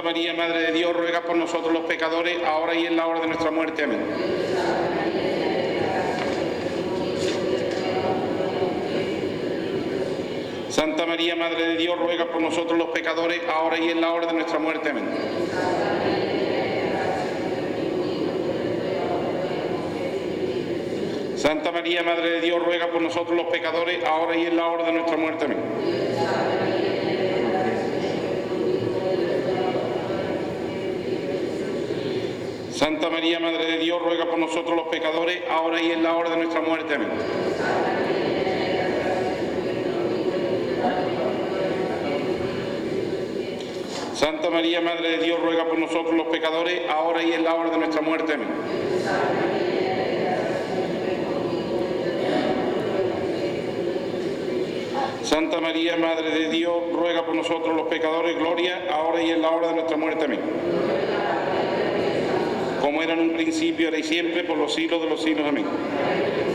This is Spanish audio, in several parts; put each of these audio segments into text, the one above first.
María, Madre de Dios, ruega por nosotros los pecadores, ahora y en la hora de nuestra muerte. Amén. Santa María, Madre de Dios, ruega por nosotros los pecadores, ahora y en la hora de nuestra muerte. Amén. Santa María, Madre de Dios, ruega por nosotros los pecadores, ahora y en la hora de nuestra muerte. Amén. Santa María, Madre de Dios, ruega por nosotros los pecadores, ahora y en la hora de nuestra muerte. Amén. Santa María, Madre de Dios, ruega por nosotros los pecadores, ahora y en la hora de nuestra muerte. Amén. Santa María, Madre de Dios, ruega por nosotros los pecadores, gloria, ahora y en la hora de nuestra muerte. Amén. Como era en un principio, ahora y siempre, por los siglos de los siglos. Amén.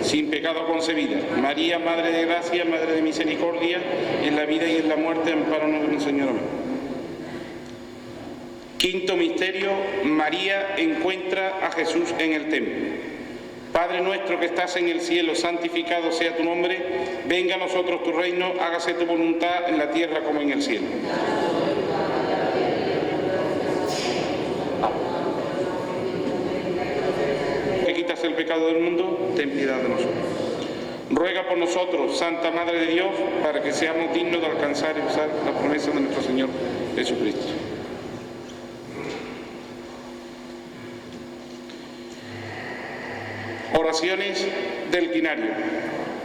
Sin pecado concebida. María, Madre de gracia, Madre de misericordia, en la vida y en la muerte, ampáranos en el Señor. Amén. Quinto misterio, María encuentra a Jesús en el templo. Padre nuestro que estás en el cielo, santificado sea tu nombre, venga a nosotros tu reino, hágase tu voluntad en la tierra como en el cielo. Que quitas el pecado del mundo, ten piedad de nosotros. Ruega por nosotros, Santa Madre de Dios, para que seamos dignos de alcanzar y usar la promesa de nuestro Señor Jesucristo. Oraciones del Quinario.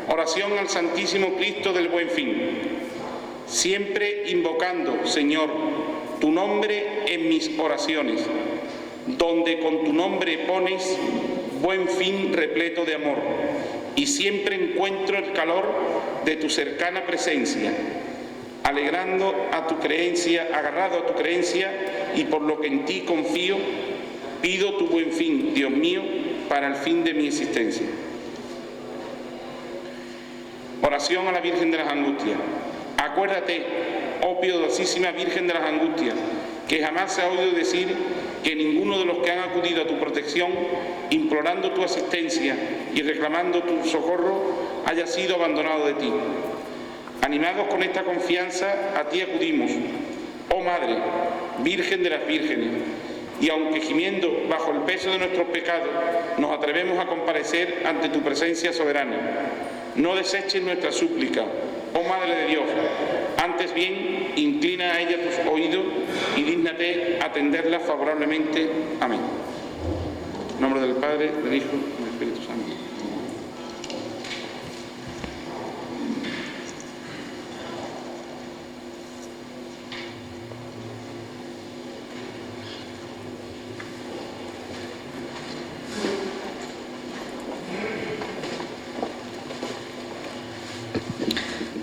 Oración al Santísimo Cristo del Buen Fin. Siempre invocando, Señor, tu nombre en mis oraciones, donde con tu nombre pones buen fin repleto de amor, y siempre encuentro el calor de tu cercana presencia, alegrando a tu creencia, agarrado a tu creencia, y por lo que en ti confío, pido tu buen fin, Dios mío, para el fin de mi existencia. Oración a la Virgen de las Angustias. Acuérdate, oh piadosísima Virgen de las Angustias, que jamás se ha oído decir que ninguno de los que han acudido a tu protección, implorando tu asistencia y reclamando tu socorro, haya sido abandonado de ti. Animados con esta confianza, a ti acudimos, oh Madre, Virgen de las Vírgenes, y aunque gimiendo bajo el peso de nuestros pecados, nos atrevemos a comparecer ante tu presencia soberana. No deseches nuestra súplica, oh Madre de Dios, antes bien, inclina a ella tus oídos y dígnate atenderla favorablemente. Amén. En nombre del Padre, del Hijo y del Espíritu Santo.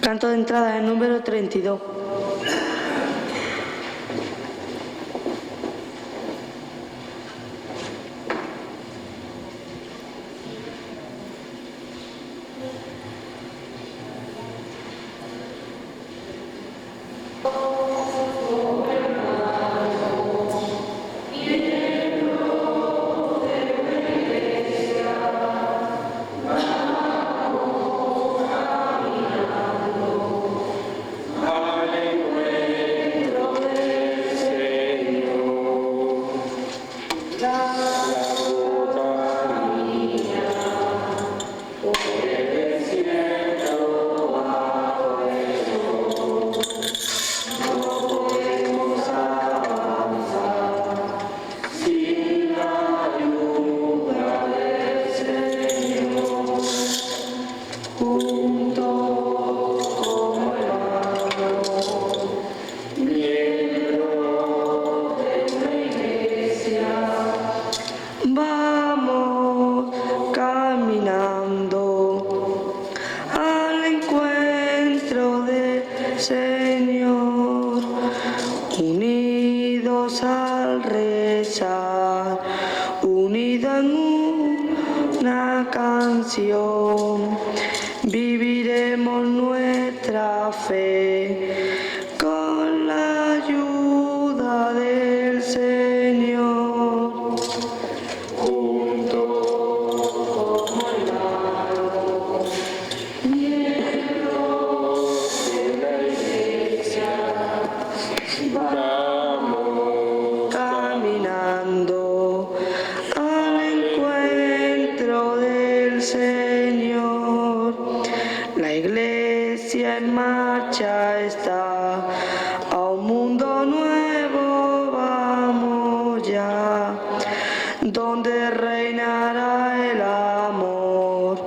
Canto de entrada, el número 32. Unido en una canción, vive Iglesia en marcha está, a un mundo nuevo vamos ya, donde reinará el amor,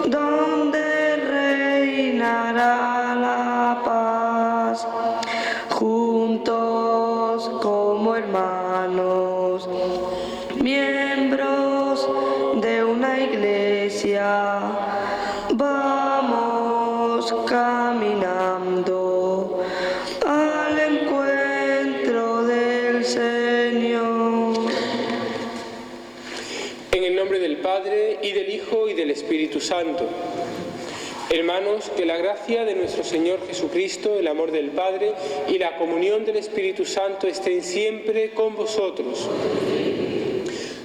donde reinará la paz, juntos como hermanos, miembros de una iglesia, vamos caminando al encuentro del Señor. En el nombre del Padre, y del Hijo, y del Espíritu Santo. Hermanos, que la gracia de nuestro Señor Jesucristo, el amor del Padre y la comunión del Espíritu Santo estén siempre con vosotros.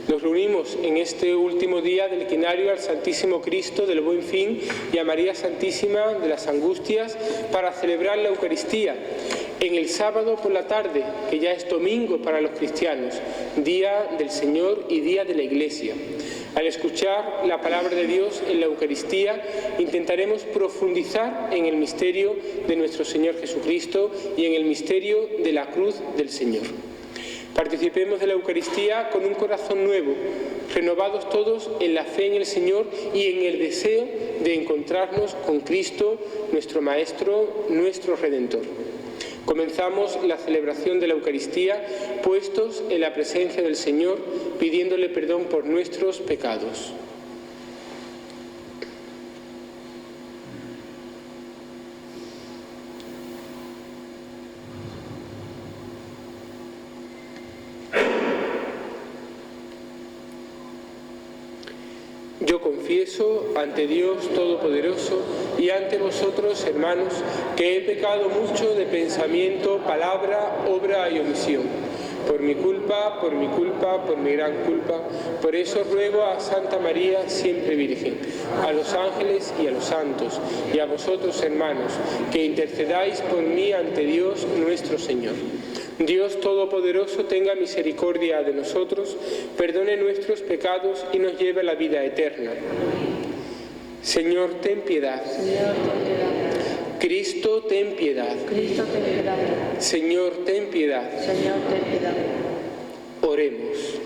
Nos reunimos en este último día del quinario al Santísimo Cristo del Buen Fin y a María Santísima de las Angustias para celebrar la Eucaristía en el sábado por la tarde, que ya es domingo para los cristianos, día del Señor y día de la Iglesia. Al escuchar la palabra de Dios en la Eucaristía, intentaremos profundizar en el misterio de nuestro Señor Jesucristo y en el misterio de la cruz del Señor. Participemos de la Eucaristía con un corazón nuevo, renovados todos en la fe en el Señor y en el deseo de encontrarnos con Cristo, nuestro Maestro, nuestro Redentor. Comenzamos la celebración de la Eucaristía puestos en la presencia del Señor, pidiéndole perdón por nuestros pecados. Yo confieso ante Dios Todopoderoso y ante vosotros, hermanos, que he pecado mucho de pensamiento, palabra, obra y omisión. Por mi culpa, por mi gran culpa. Por eso ruego a Santa María, siempre Virgen, a los ángeles y a los santos, y a vosotros, hermanos, que intercedáis por mí ante Dios nuestro Señor. Dios Todopoderoso tenga misericordia de nosotros, perdone nuestros pecados y nos lleve a la vida eterna. Señor, ten piedad. Cristo, ten piedad. Cristo, ten piedad. Señor, ten piedad. Señor, ten piedad. Oremos.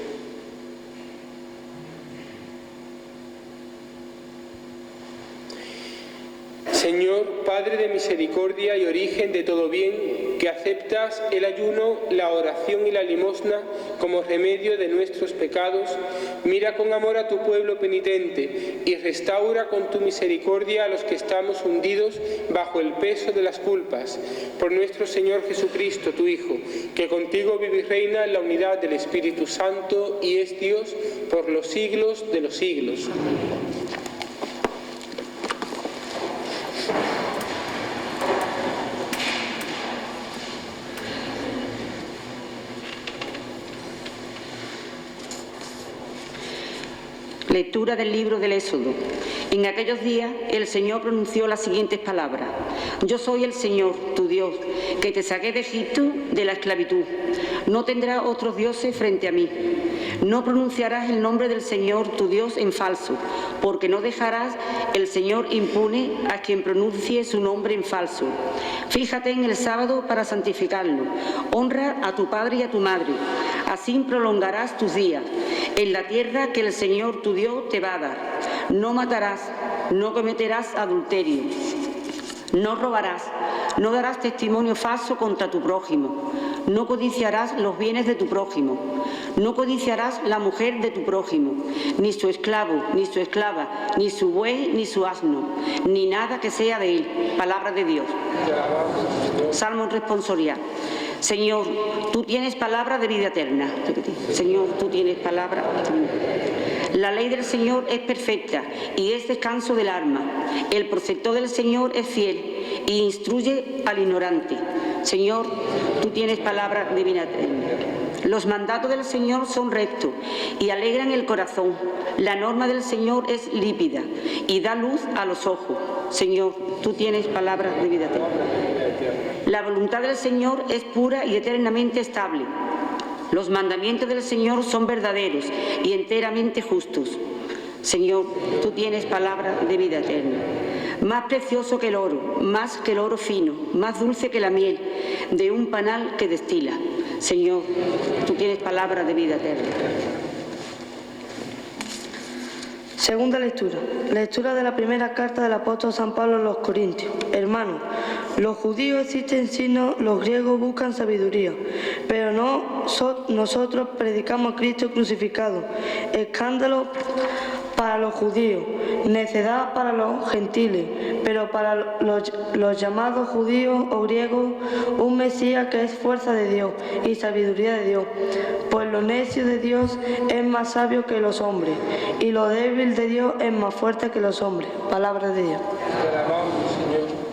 Señor, Padre de misericordia y origen de todo bien, que aceptas el ayuno, la oración y la limosna como remedio de nuestros pecados, mira con amor a tu pueblo penitente y restaura con tu misericordia a los que estamos hundidos bajo el peso de las culpas. Por nuestro Señor Jesucristo, tu Hijo, que contigo vive y reina en la unidad del Espíritu Santo y es Dios por los siglos de los siglos. Lectura del libro del Éxodo. En aquellos días el Señor pronunció las siguientes palabras: Yo soy el Señor, tu Dios, que te saqué de Egipto, de la esclavitud. No tendrás otros dioses frente a mí. No pronunciarás el nombre del Señor, tu Dios, en falso, porque no dejarás el Señor impune a quien pronuncie su nombre en falso. Fíjate en el sábado para santificarlo. Honra a tu padre y a tu madre. Así prolongarás tus días en la tierra que el Señor tu Dios te va a dar. No matarás, no cometerás adulterio, no robarás, no darás testimonio falso contra tu prójimo, no codiciarás los bienes de tu prójimo, no codiciarás la mujer de tu prójimo, ni su esclavo, ni su esclava, ni su buey, ni su asno, ni nada que sea de él. Palabra de Dios. Salmo responsorial. Señor, tú tienes palabra de vida eterna. Señor, tú tienes palabra. La ley del Señor es perfecta y es descanso del alma. El preceptor del Señor es fiel e instruye al ignorante. Señor, tú tienes palabra de vida eterna. Los mandatos del Señor son rectos y alegran el corazón. La norma del Señor es límpida y da luz a los ojos. Señor, tú tienes palabra de vida eterna. La voluntad del Señor es pura y eternamente estable. Los mandamientos del Señor son verdaderos y enteramente justos. Señor, tú tienes palabra de vida eterna. más precioso que el oro, más que el oro fino, más dulce que la miel, de un panal que destila. Señor, tú tienes palabra de vida eterna. Segunda lectura. Lectura de la primera carta del apóstol San Pablo a los Corintios. Hermanos, los judíos existen signos, los griegos buscan sabiduría, pero nosotros predicamos a Cristo crucificado, escándalo para los judíos, necedad para los gentiles, pero para los llamados judíos o griegos, un Mesías que es fuerza de Dios y sabiduría de Dios. Pues lo necio de Dios es más sabio que los hombres, y lo débil de Dios es más fuerte que los hombres. Palabra de Dios. Te alabamos, Señor.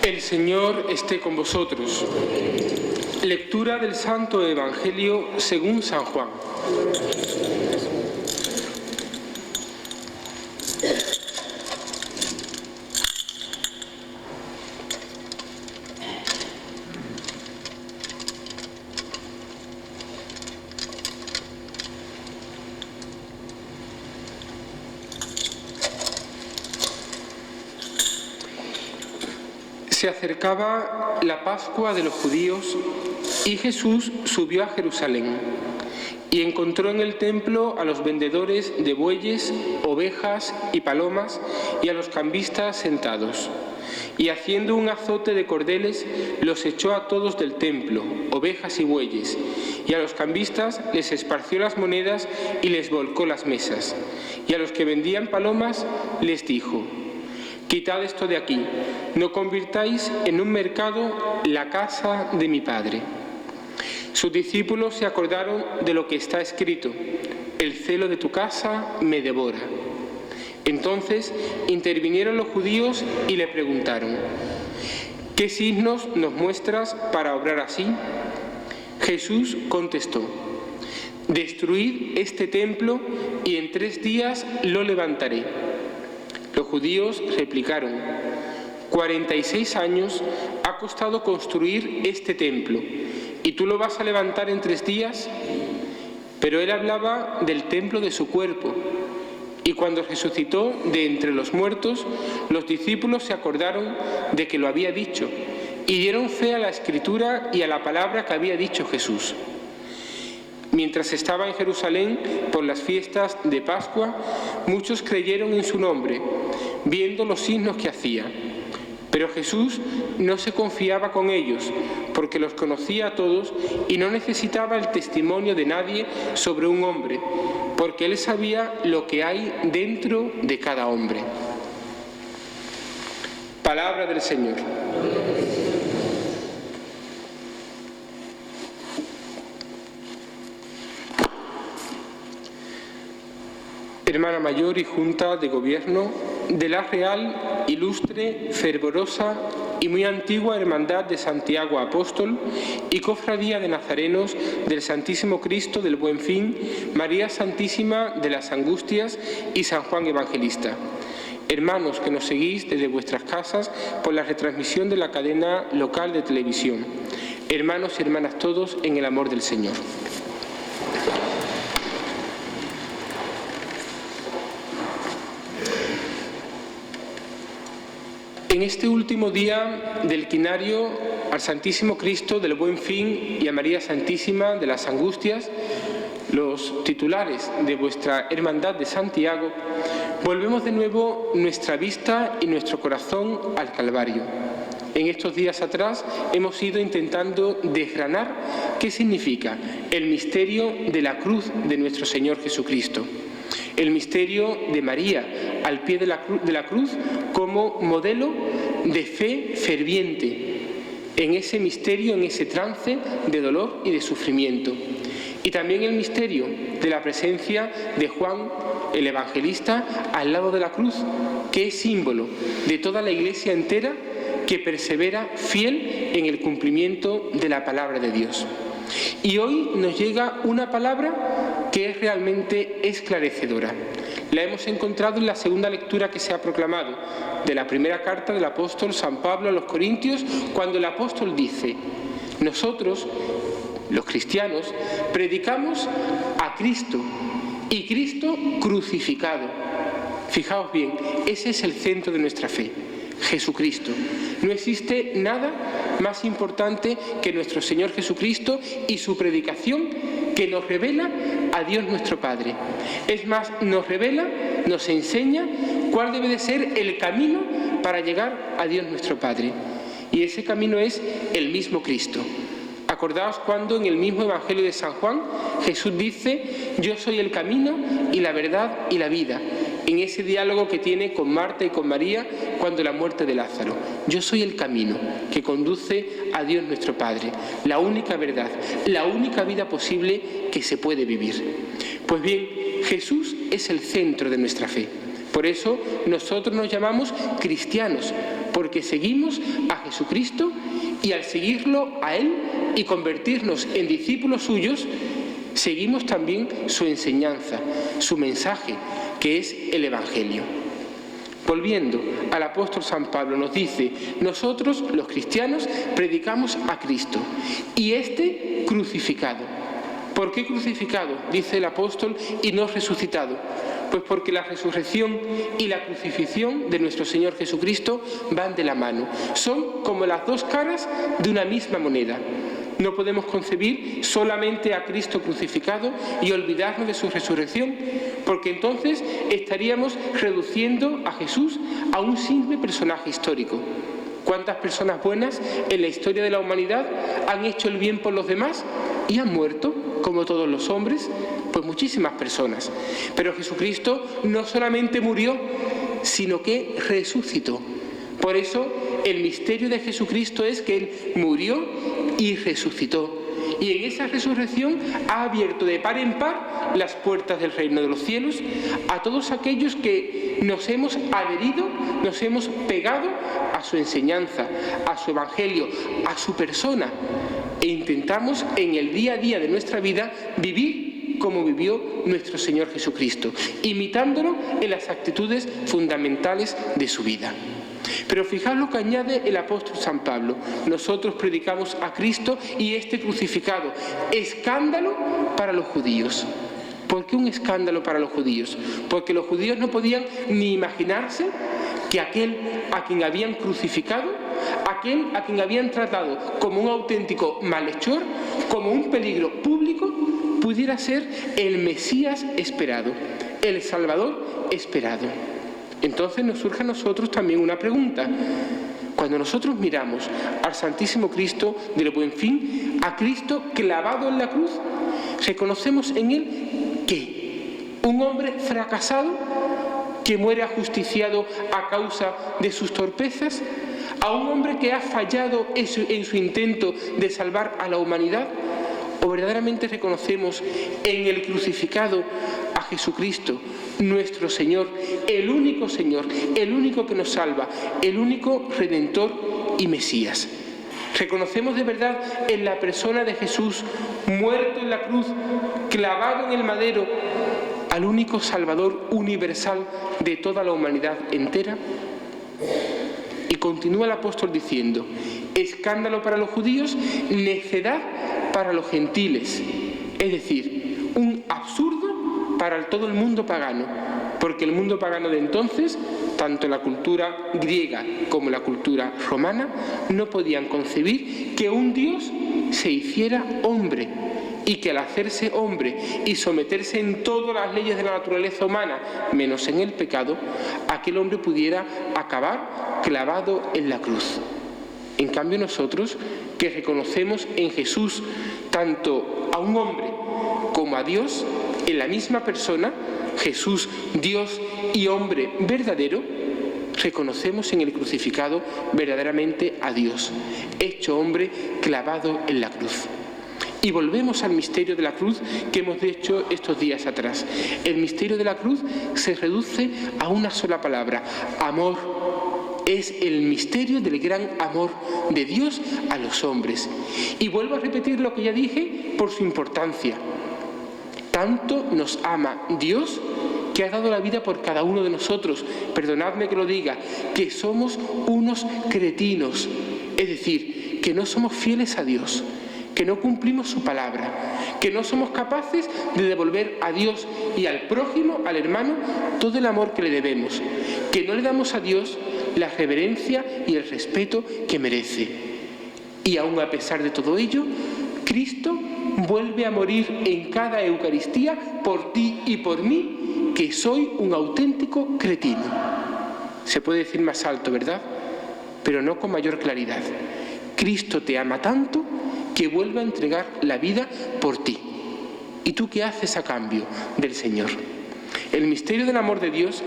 El Señor esté con vosotros. Lectura del Santo Evangelio según San Juan. Se acercaba la Pascua de los judíos y Jesús subió a Jerusalén y encontró en el templo a los vendedores de bueyes, ovejas y palomas y a los cambistas sentados. Y haciendo un azote de cordeles, los echó a todos del templo, ovejas y bueyes, y a los cambistas les esparció las monedas y les volcó las mesas. Y a los que vendían palomas les dijo: quitad esto de aquí, no convirtáis en un mercado la casa de mi Padre. Sus discípulos se acordaron de lo que está escrito: el celo de tu casa me devora. Entonces intervinieron los judíos y le preguntaron: ¿qué signos nos muestras para obrar así? Jesús contestó: destruid este templo y en 3 días lo levantaré. Los judíos replicaron: 46 años ha costado construir este templo, ¿y tú lo vas a levantar en 3 días? Pero él hablaba del templo de su cuerpo. Y cuando resucitó de entre los muertos, los discípulos se acordaron de que lo había dicho y dieron fe a la Escritura y a la palabra que había dicho Jesús. Mientras estaba en Jerusalén por las fiestas de Pascua, muchos creyeron en su nombre, viendo los signos que hacía. Pero Jesús no se confiaba con ellos, porque los conocía a todos y no necesitaba el testimonio de nadie sobre un hombre, porque él sabía lo que hay dentro de cada hombre. Palabra del Señor. Hermana mayor y Junta de Gobierno de la Real, Ilustre, Fervorosa y muy antigua Hermandad de Santiago Apóstol y Cofradía de Nazarenos del Santísimo Cristo del Buen Fin, María Santísima de las Angustias y San Juan Evangelista. Hermanos que nos seguís desde vuestras casas por la retransmisión de la cadena local de televisión. Hermanos y hermanas todos en el amor del Señor. En este último día del quinario al Santísimo Cristo del Buen Fin y a María Santísima de las Angustias, los titulares de vuestra Hermandad de Santiago, volvemos de nuevo nuestra vista y nuestro corazón al Calvario. En estos días atrás hemos ido intentando desgranar qué significa el misterio de la cruz de nuestro Señor Jesucristo. El misterio de María al pie de la cruz como modelo de fe ferviente en ese misterio, en ese trance de dolor y de sufrimiento. Y también el misterio de la presencia de Juan, el evangelista, al lado de la cruz, que es símbolo de toda la Iglesia entera que persevera fiel en el cumplimiento de la palabra de Dios. Y hoy nos llega una palabra que es realmente esclarecedora. La hemos encontrado en la segunda lectura que se ha proclamado de la primera carta del apóstol San Pablo a los Corintios, cuando el apóstol dice: nosotros, los cristianos, predicamos a Cristo y Cristo crucificado. Fijaos bien, ese es el centro de nuestra fe, Jesucristo. No existe nada más importante que nuestro Señor Jesucristo y su predicación, que nos revela a Dios nuestro Padre. Es más, nos revela, nos enseña cuál debe de ser el camino para llegar a Dios nuestro Padre. Y ese camino es el mismo Cristo. Acordaos cuando en el mismo Evangelio de San Juan Jesús dice: yo soy el camino y la verdad y la vida. En ese diálogo que tiene con Marta y con María cuando la muerte de Lázaro: yo soy el camino que conduce a Dios nuestro Padre, la única verdad, la única vida posible que se puede vivir. Pues bien, Jesús es el centro de nuestra fe. Por eso nosotros nos llamamos cristianos, porque seguimos a Jesucristo, y al seguirlo a Él y convertirnos en discípulos suyos, seguimos también su enseñanza, su mensaje, que es el Evangelio. Volviendo al apóstol San Pablo, nos dice: nosotros, los cristianos, predicamos a Cristo y este crucificado. ¿Por qué crucificado?, dice el apóstol, y no resucitado. Pues porque la resurrección y la crucifixión de nuestro Señor Jesucristo van de la mano. Son como las dos caras de una misma moneda. No podemos concebir solamente a Cristo crucificado y olvidarnos de su resurrección, porque entonces estaríamos reduciendo a Jesús a un simple personaje histórico. ¿Cuántas personas buenas en la historia de la humanidad han hecho el bien por los demás y han muerto, como todos los hombres? Pues muchísimas personas. Pero Jesucristo no solamente murió, sino que resucitó. Por eso el misterio de Jesucristo es que Él murió y resucitó. Y en esa resurrección ha abierto de par en par las puertas del reino de los cielos a todos aquellos que nos hemos adherido, nos hemos pegado a su enseñanza, a su evangelio, a su persona, e intentamos en el día a día de nuestra vida vivir como vivió nuestro Señor Jesucristo, imitándolo en las actitudes fundamentales de su vida. Pero fijaos lo que añade el apóstol San Pablo: nosotros predicamos a Cristo y este crucificado, escándalo para los judíos. ¿Por qué un escándalo para los judíos? Porque los judíos no podían ni imaginarse que aquel a quien habían crucificado, aquel a quien habían tratado como un auténtico malhechor, como un peligro público, pudiera ser el Mesías esperado, el Salvador esperado. Entonces nos surge a nosotros también una pregunta. Cuando nosotros miramos al Santísimo Cristo del Buen Fin, a Cristo clavado en la cruz, reconocemos en Él ¿qué? ¿Un hombre fracasado que muere ajusticiado a causa de sus torpezas? ¿A un hombre que ha fallado en su intento de salvar a la humanidad? ¿O verdaderamente reconocemos en el crucificado a Jesucristo, nuestro Señor, el único que nos salva, el único Redentor y Mesías? ¿Reconocemos de verdad en la persona de Jesús, muerto en la cruz, clavado en el madero, al único Salvador universal de toda la humanidad entera? Y continúa el apóstol diciendo: escándalo para los judíos, necedad para los gentiles. Es decir, un absurdo para todo el mundo pagano, porque el mundo pagano de entonces, tanto la cultura griega como la cultura romana, no podían concebir que un Dios se hiciera hombre, y que al hacerse hombre y someterse en todas las leyes de la naturaleza humana, menos en el pecado, aquel hombre pudiera acabar clavado en la cruz. En cambio nosotros, que reconocemos en Jesús tanto a un hombre como a Dios en la misma persona, Jesús, Dios y hombre verdadero, reconocemos en el crucificado verdaderamente a Dios, hecho hombre clavado en la cruz. Y volvemos al misterio de la cruz que hemos hecho estos días atrás. El misterio de la cruz se reduce a una sola palabra: amor. Es el misterio del gran amor de Dios a los hombres. Y vuelvo a repetir lo que ya dije por su importancia. Tanto nos ama Dios que ha dado la vida por cada uno de nosotros. Perdonadme que lo diga, que somos unos cretinos, es decir, que no somos fieles a Dios, que no cumplimos su palabra, que no somos capaces de devolver a Dios y al prójimo, al hermano, todo el amor que le debemos, que no le damos a Dios la reverencia y el respeto que merece. Y aún a pesar de todo ello, Cristo vuelve a morir en cada Eucaristía por ti y por mí, que soy un auténtico cretino. Se puede decir más alto, ¿verdad? Pero no con mayor claridad. Cristo te ama tanto que vuelve a entregar la vida por ti. ¿Y tú qué haces a cambio del Señor? El misterio del amor de Dios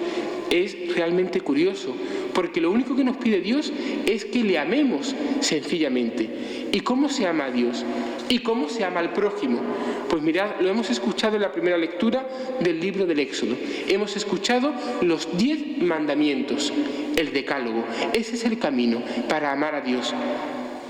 es realmente curioso, porque lo único que nos pide Dios es que le amemos sencillamente. ¿Y cómo se ama a Dios? ¿Y cómo se ama al prójimo? Pues mirad, lo hemos escuchado en la primera lectura del libro del Éxodo. Hemos escuchado los 10 mandamientos, el decálogo. Ese es el camino para amar a Dios,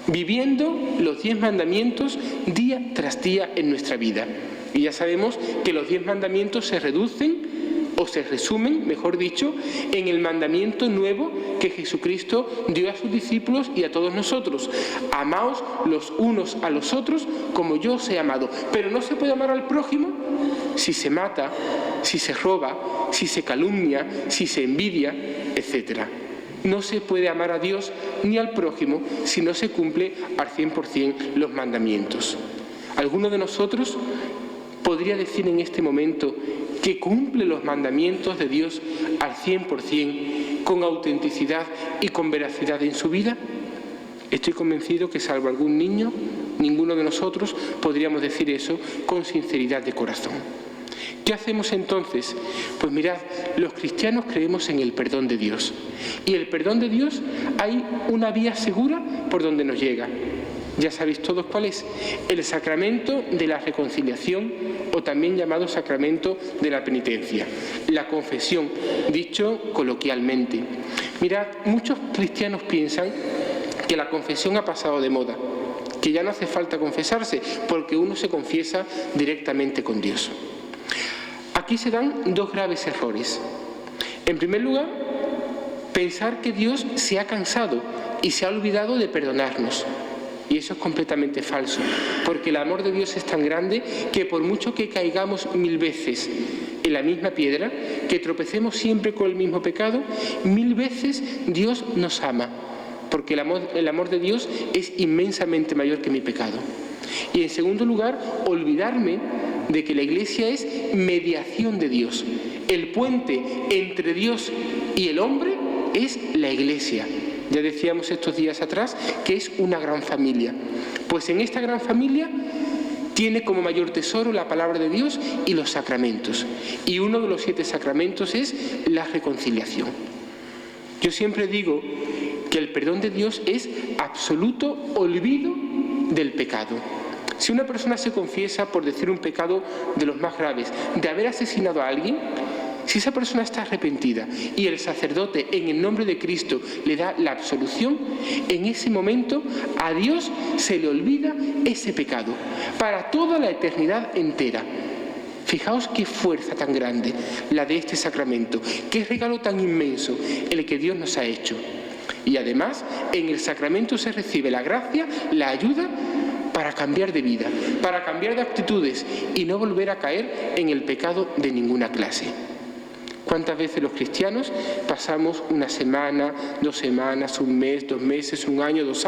viviendo los 10 mandamientos día tras día en nuestra vida. Y ya sabemos que los 10 mandamientos se reducen, o se resumen, mejor dicho, en el mandamiento nuevo que Jesucristo dio a sus discípulos y a todos nosotros: amaos los unos a los otros como yo os he amado. Pero no se puede amar al prójimo si se mata, si se roba, si se calumnia, si se envidia, etc. No se puede amar a Dios ni al prójimo si no se cumple al 100% los mandamientos. ¿Alguno de nosotros podría decir en este momento que cumple los mandamientos de Dios al 100%, con autenticidad y con veracidad en su vida? Estoy convencido que, salvo algún niño, ninguno de nosotros podríamos decir eso con sinceridad de corazón. ¿Qué hacemos entonces? Pues mirad, los cristianos creemos en el perdón de Dios. Y el perdón de Dios, hay una vía segura por donde nos llega. Ya sabéis todos cuál es: el sacramento de la reconciliación, o también llamado sacramento de la penitencia, la confesión, dicho coloquialmente. Mirad, muchos cristianos piensan que la confesión ha pasado de moda, que ya no hace falta confesarse porque uno se confiesa directamente con Dios. Aquí se dan dos graves errores. En primer lugar, pensar que Dios se ha cansado y se ha olvidado de perdonarnos. Y eso es completamente falso, porque el amor de Dios es tan grande que por mucho que caigamos 1000 veces en la misma piedra, que tropecemos siempre con el mismo pecado, 1000 veces Dios nos ama, porque el amor de Dios es inmensamente mayor que mi pecado. Y en segundo lugar, olvidarme de que la Iglesia es mediación de Dios. El puente entre Dios y el hombre es la Iglesia. Ya decíamos estos días atrás que es una gran familia. Pues en esta gran familia tiene como mayor tesoro la palabra de Dios y los sacramentos. Y uno de los 7 sacramentos es la reconciliación. Yo siempre digo que el perdón de Dios es absoluto olvido del pecado. Si una persona se confiesa por decir un pecado de los más graves, de haber asesinado a alguien, si esa persona está arrepentida y el sacerdote en el nombre de Cristo le da la absolución, en ese momento a Dios se le olvida ese pecado para toda la eternidad entera. Fijaos qué fuerza tan grande la de este sacramento, qué regalo tan inmenso el que Dios nos ha hecho. Y además, en el sacramento se recibe la gracia, la ayuda para cambiar de vida, para cambiar de actitudes y no volver a caer en el pecado de ninguna clase. ¿Cuántas veces los cristianos pasamos una semana, 2 semanas, un mes, 2 meses, un año, 2 años